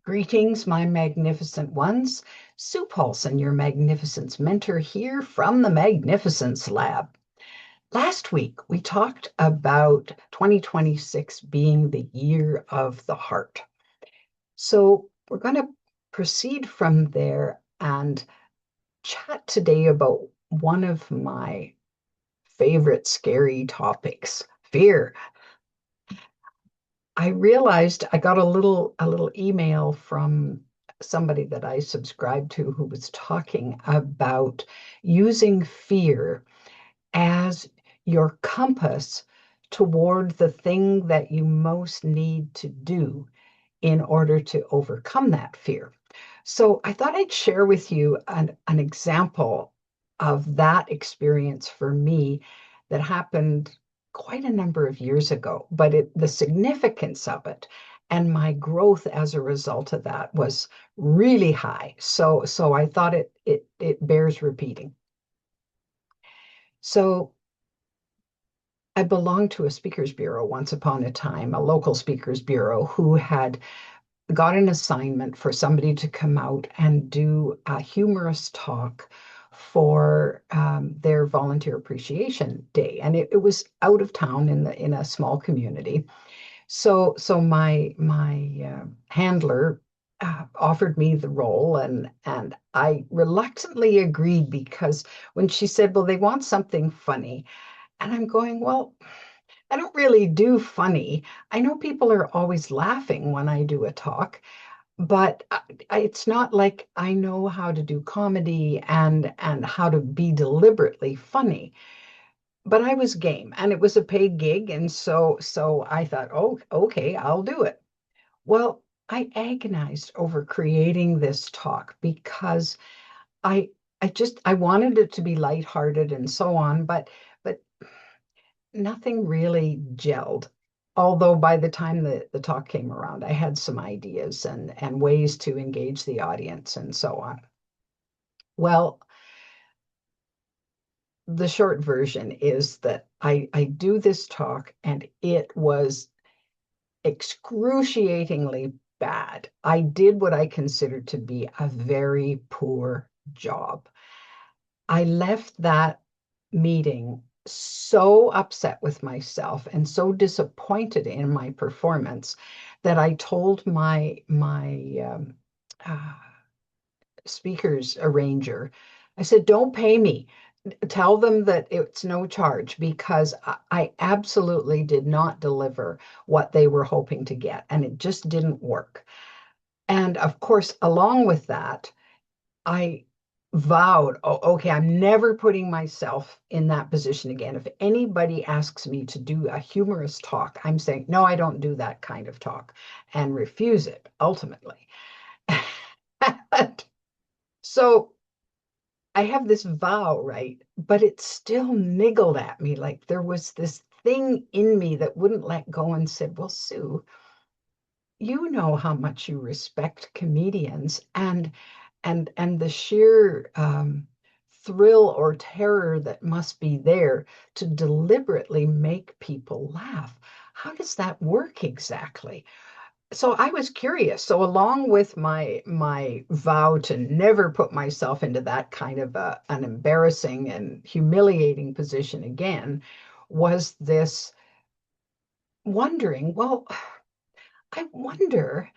Greetings, my magnificent ones. Sue Paulson, your Magnificence mentor here from the Magnificence Lab. Last week, we talked about 2026 being the year of the heart. So we're going to proceed from there and chat today about one of my favorite scary topics, fear. I realized I got a little email from somebody that I subscribed to who was talking about using fear as your compass toward the thing that you most need to do in order to overcome that fear. So I thought I'd share with you an example of that experience for me that happened quite a number of years ago, but the significance of it and my growth as a result of that was really high. So I thought it bears repeating. So I belonged to a speakers bureau once upon a time, a local speakers bureau who had got an assignment for somebody to come out and do a humorous talk for their volunteer appreciation day, and it was out of town in a small community. So my handler offered me the role, and I reluctantly agreed because when she said, "Well, they want something funny," and I'm going, "Well, I don't really do funny. I know people are always laughing when I do a talk, but it's not like I know how to do comedy and how to be deliberately funny." But I was game, and it was a paid gig, and so I thought, "Oh, okay, I'll do it." Well, I agonized over creating this talk because I I wanted it to be lighthearted and so on, but nothing really gelled. Although by the time the talk came around, I had some ideas and ways to engage the audience and so on. Well, the short version is that I do this talk and it was excruciatingly bad. I did what I considered to be a very poor job. I left that meeting so upset with myself and so disappointed in my performance that I told my uh, speakers arranger, I said, "Don't pay me. Tell them that it's no charge," because I absolutely did not deliver what they were hoping to get, and it just didn't work. And of course, along with that, I vowed, "Oh, okay, I'm never putting myself in that position again. If anybody asks me to do a humorous talk, I'm saying, no, I don't do that kind of talk," and refuse it ultimately. So I have this vow, right? But it still niggled at me. Like there was this thing in me that wouldn't let go and said, "Well, Sue, you know how much you respect comedians and the sheer thrill or terror that must be there to deliberately make people laugh. How does that work exactly?" So I was curious. So along with my vow to never put myself into that kind of an embarrassing and humiliating position again, was this wondering, well, I wonder,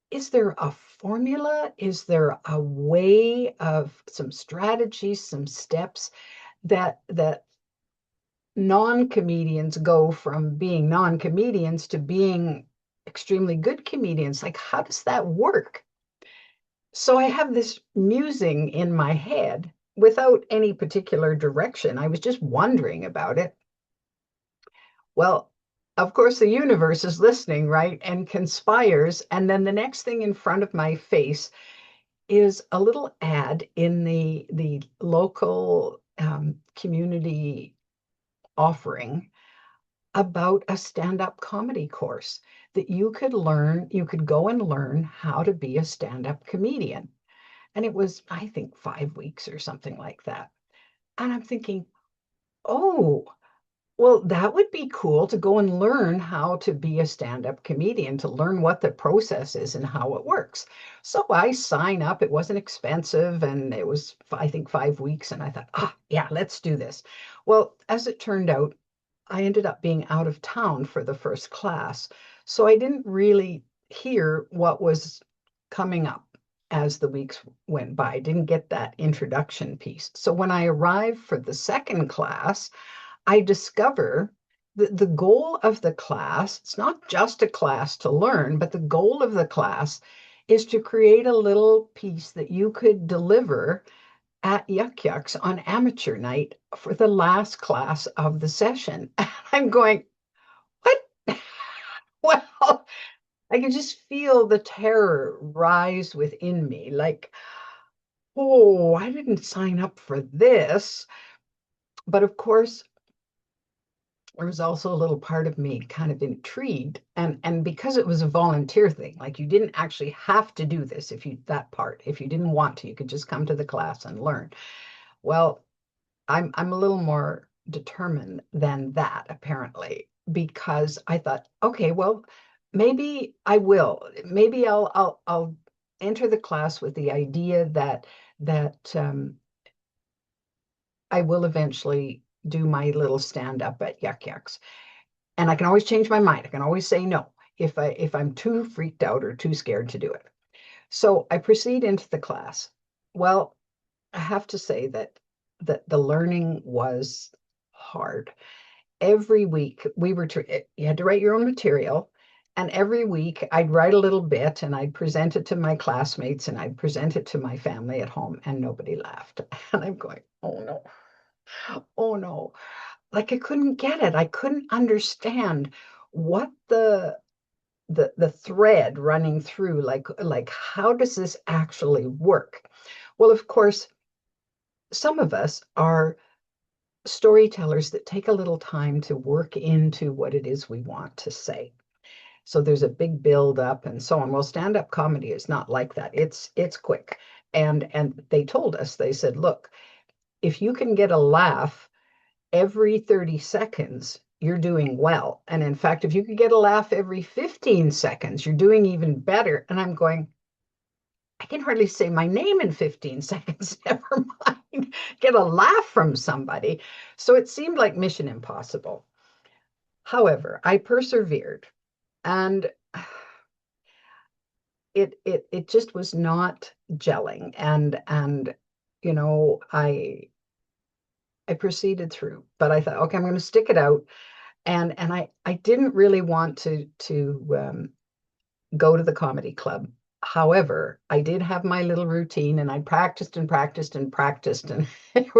is there a formula? Is there a way of some strategies, some steps that non-comedians go from being non-comedians to being extremely good comedians? Like, how does that work? So I have this musing in my head without any particular direction. I was just wondering about it. Well, of course, the universe is listening, right? And conspires. And then the next thing in front of my face is a little ad in the local community offering about a stand-up comedy course that you could go and learn how to be a stand-up comedian. And it was, I think, 5 weeks or something like that. And I'm thinking, oh, Well, that would be cool to go and learn how to be a stand-up comedian, to learn what the process is and how it works. So I sign up. It wasn't expensive, and it was, I think, 5 weeks. And I thought, yeah, let's do this. Well, as it turned out, I ended up being out of town for the first class. So I didn't really hear what was coming up as the weeks went by. I didn't get that introduction piece. So when I arrived for the second class, I discover that the goal of the class, it's not just a class to learn, but the goal of the class is to create a little piece that you could deliver at Yuck Yucks on amateur night for the last class of the session. And I'm going, what? Well, I can just feel the terror rise within me. Like, oh, I didn't sign up for this. But of course, there was also a little part of me kind of intrigued, and because it was a volunteer thing, like you didn't actually have to do this. If you that part, if you didn't want to, you could just come to the class and learn. Well, I'm a little more determined than that, apparently, because I thought, okay, well, maybe I will. Maybe I'll enter the class with the idea that I will eventually do my little stand up at Yuck Yucks. And I can always change my mind. I can always say no if I'm too freaked out or too scared to do it. So I proceed into the class. Well, I have to say that the learning was hard. Every week you had to write your own material, and every week I'd write a little bit and I'd present it to my classmates and I'd present it to my family at home, and nobody laughed. And I'm going, oh no, oh no. Like I couldn't get it. I couldn't understand what the thread running through, like how does this actually work? Well, of course, some of us are storytellers that take a little time to work into what it is we want to say. So there's a big build up and so on. Well, stand-up comedy is not like that. It's quick. And they told us, they said, look, if you can get a laugh every 30 seconds, you're doing well. And in fact, if you could get a laugh every 15 seconds, you're doing even better. And I'm going, I can hardly say my name in 15 seconds, never mind get a laugh from somebody. So it seemed like mission impossible. However, I persevered, and it just was not gelling. And I proceeded through, but I thought, okay, I'm going to stick it out. And I didn't really want to go to the comedy club. However, I did have my little routine, and I practiced and practiced and practiced. And it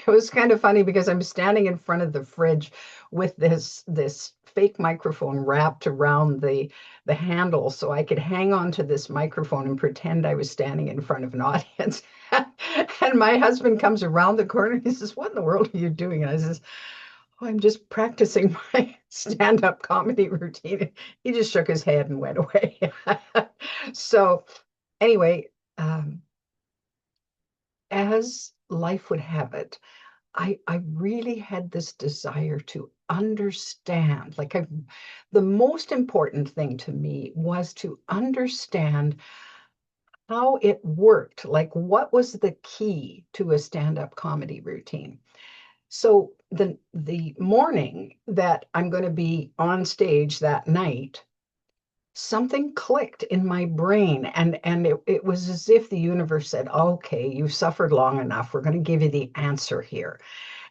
was kind of funny because I'm standing in front of the fridge with this fake microphone wrapped around the handle so I could hang on to this microphone and pretend I was standing in front of an audience. And my husband comes around the corner and he says, "What in the world are you doing?" And I says, "Oh, I'm just practicing my stand-up comedy routine." He just shook his head and went away. So anyway, as life would have it, I really had this desire to understand. The most important thing to me was to understand how it worked. Like, what was the key to a stand-up comedy routine? So the morning that I'm going to be on stage that night, something clicked in my brain, and it was as if the universe said, okay, you've suffered long enough. We're going to give you the answer here.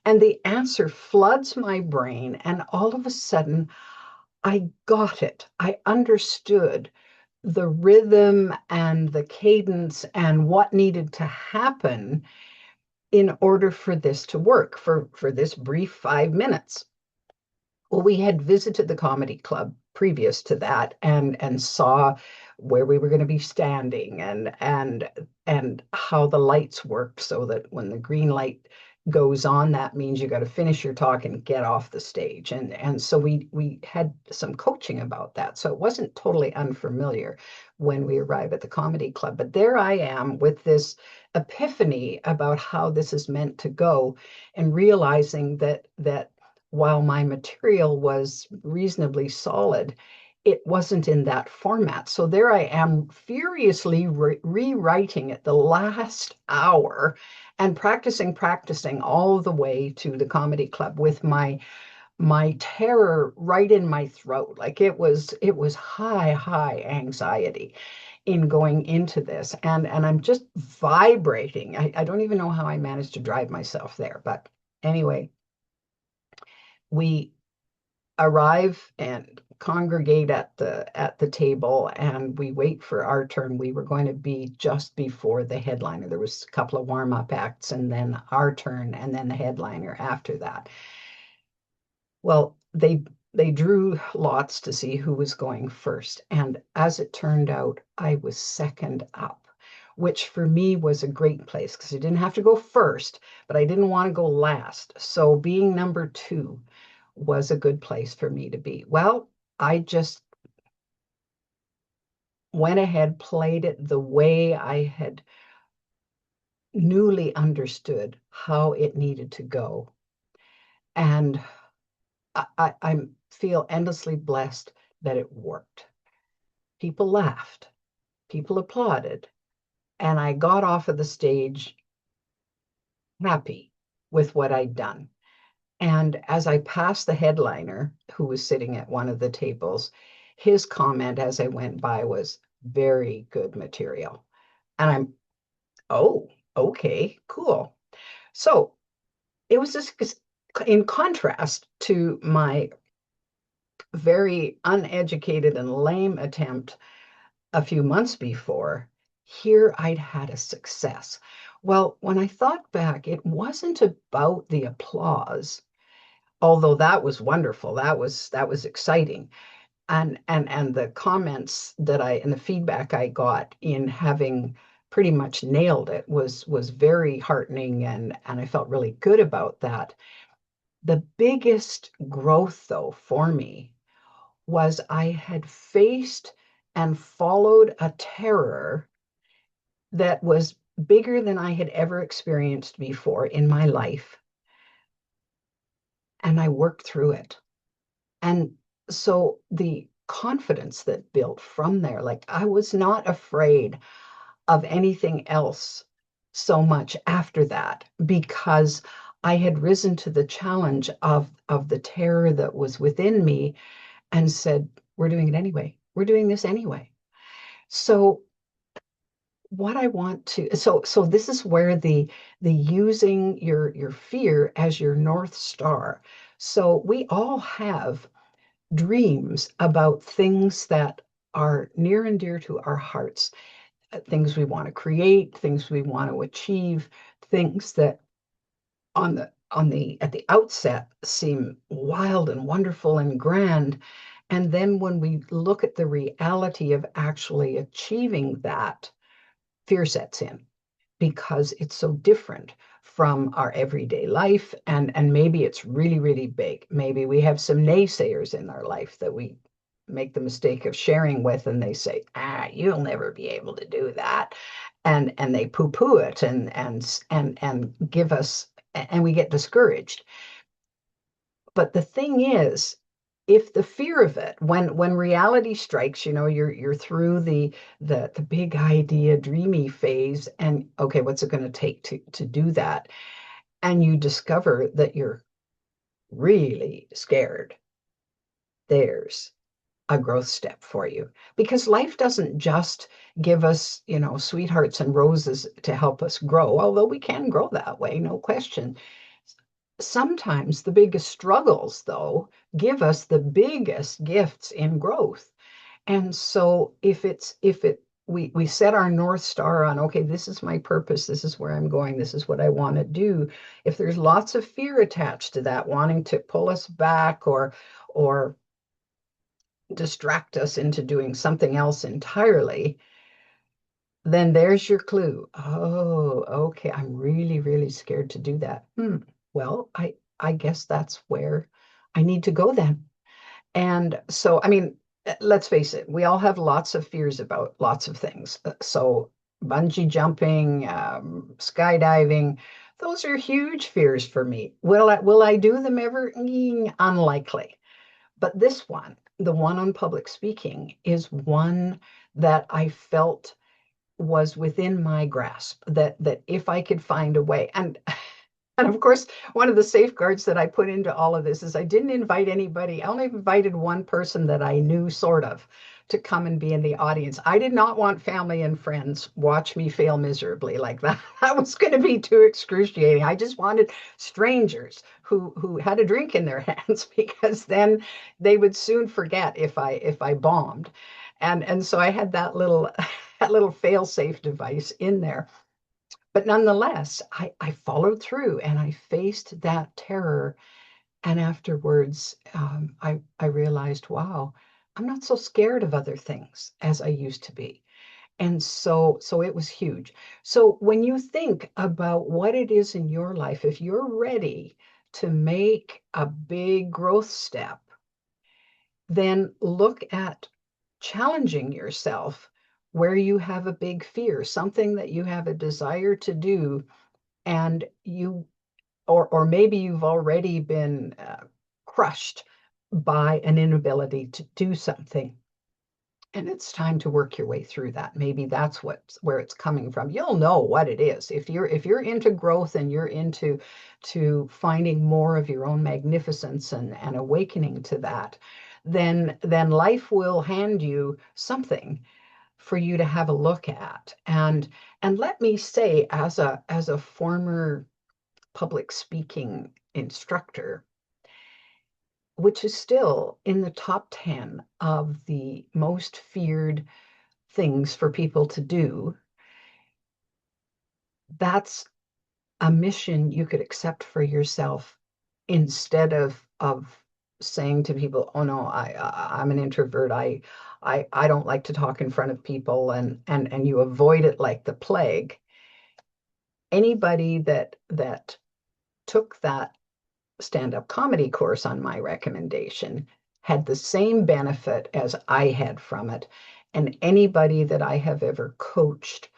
And the answer floods my brain, and all of a sudden I got it. I understood the rhythm and the cadence and what needed to happen in order for this to work for this brief 5 minutes. Well, we had visited the comedy club previous to that, and saw where we were going to be standing, and how the lights worked, so that when the green light goes on, that means you got to finish your talk and get off the stage. And so we had some coaching about that. So it wasn't totally unfamiliar when we arrive at the comedy club. But there I am with this epiphany about how this is meant to go, and realizing that while my material was reasonably solid, it wasn't in that format. So there I am furiously rewriting it the last hour and practicing all the way to the comedy club with my terror right in my throat. Like it was high anxiety in going into this. And I'm just vibrating. I don't even know how I managed to drive myself there. But anyway, we arrive and congregate at the table and we wait for our turn. We were going to be just before the headliner. There was a couple of warm-up acts and then our turn and then the headliner after that. Well, they drew lots to see who was going first. And as it turned out, I was second up, which for me was a great place because I didn't have to go first, but I didn't want to go last. So being number two was a good place for me to be. Well, I just went ahead, played it the way I had newly understood how it needed to go. And I feel endlessly blessed that it worked. People laughed, people applauded, and I got off of the stage happy with what I'd done. And as I passed the headliner, who was sitting at one of the tables, his comment as I went by was, very good material. And I'm, oh, okay, cool. So it was just in contrast to my very uneducated and lame attempt a few months before. Here I'd had a success. Well, when I thought back, it wasn't about the applause, although that was wonderful. That was exciting. And the comments that I and the feedback I got in having pretty much nailed it was very heartening and I felt really good about that. The biggest growth though for me was I had faced and followed a terror that was bigger than I had ever experienced before in my life. And I worked through it. And so the confidence that built from there, like I was not afraid of anything else so much after that because I had risen to the challenge of the terror that was within me and said, we're doing it anyway. We're doing this anyway. So what I want to so this is where the using your fear as your North Star. So we all have dreams about things that are near and dear to our hearts, things we want to create, things we want to achieve, things that on the at the outset seem wild and wonderful and grand. And then when we look at the reality of actually achieving that, fear sets in because it's so different from our everyday life. And maybe it's really big. Maybe we have some naysayers in our life that we make the mistake of sharing with, and they say, you'll never be able to do that. And they poo-poo it and give us, and we get discouraged. But the thing is, if the fear of it, when reality strikes, you're through the big idea, dreamy phase, and okay, what's it going to take to do that? And you discover that you're really scared. There's a growth step for you because life doesn't just give us, sweethearts and roses to help us grow, although we can grow that way, no question. Sometimes the biggest struggles, though, give us the biggest gifts in growth. And so if we set our North Star on, okay, this is my purpose, this is where I'm going, this is what I want to do. If there's lots of fear attached to that, wanting to pull us back or distract us into doing something else entirely, then there's your clue. Oh, okay, I'm really scared to do that. Well, I guess that's where I need to go then. And so, I mean, let's face it, we all have lots of fears about lots of things. So bungee jumping, skydiving, those are huge fears for me. Will I do them ever? Unlikely. But this one, the one on public speaking, is one that I felt was within my grasp, that if I could find a way. And of course, one of the safeguards that I put into all of this is I didn't invite anybody. I only invited one person that I knew sort of to come and be in the audience. I did not want family and friends watch me fail miserably like that. That was going to be too excruciating. I just wanted strangers who had a drink in their hands, because then they would soon forget if I bombed. And so I had that little that little fail-safe device in there. But nonetheless, I followed through and I faced that terror. And afterwards, I realized, wow, I'm not so scared of other things as I used to be. And so it was huge. So when you think about what it is in your life, if you're ready to make a big growth step, then look at challenging yourself where you have a big fear, something that you have a desire to do, and you or maybe you've already been crushed by an inability to do something, and it's time to work your way through that. Maybe that's where it's coming from. You'll know what it is if you're into growth and you're into to finding more of your own magnificence and awakening to that. Then life will hand you something for you to have a look at. And let me say, as a former public speaking instructor, which is still in the top 10 of the most feared things for people to do, that's a mission you could accept for yourself, instead of saying to people, oh no, I'm an introvert. I don't like to talk in front of people, and you avoid it like the plague. Anybody that took that stand-up comedy course on my recommendation had the same benefit as I had from it. And anybody that I have ever coached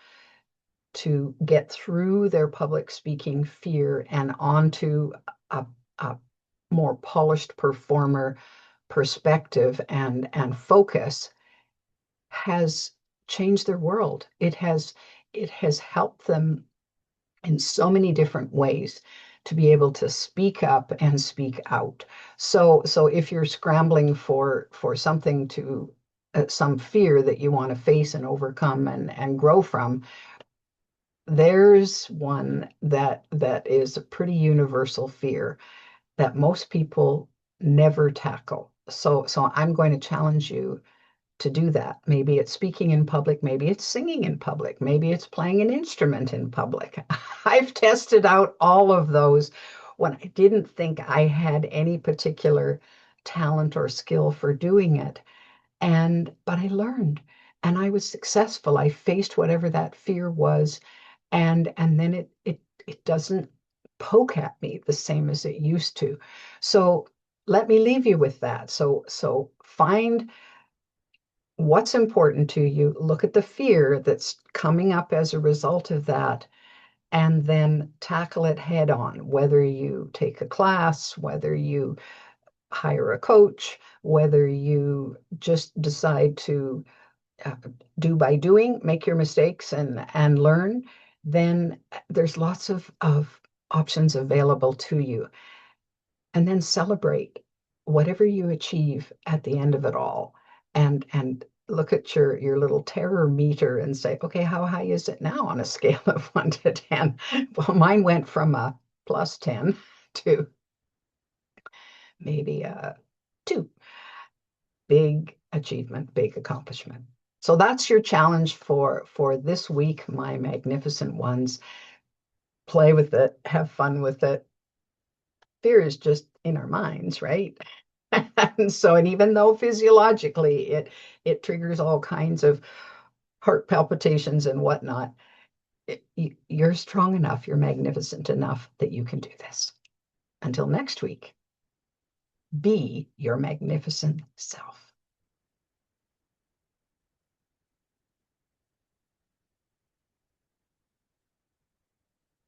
to get through their public speaking fear and onto a more polished performer perspective and focus has changed their world. It has helped them in so many different ways to be able to speak up and speak out. So if you're scrambling for something to some fear that you want to face and overcome and grow from, there's one that is a pretty universal fear that most people never tackle. So I'm going to challenge you to do that. Maybe it's speaking in public, maybe it's singing in public, maybe it's playing an instrument in public. I've tested out all of those when I didn't think I had any particular talent or skill for doing it. But I learned and I was successful. I faced whatever that fear was, and then it doesn't poke at me the same as it used to. So let me leave you with that. So find what's important to you, look at the fear that's coming up as a result of that, and then tackle it head on, whether you take a class, whether you hire a coach, whether you just decide to uh, do by doing, make your mistakes and learn. Then there's lots of options available to you. And then celebrate whatever you achieve at the end of it all, and look at your little terror meter and say, okay, how high is it now on a scale of 1 to 10? Well, mine went from a plus 10 to maybe a 2. Big achievement, big accomplishment. So that's your challenge for this week, my magnificent ones. Play with it, have fun with it. Fear is just in our minds, right? And even though physiologically it triggers all kinds of heart palpitations and whatnot, you're strong enough, you're magnificent enough that you can do this. Until next week, be your magnificent self.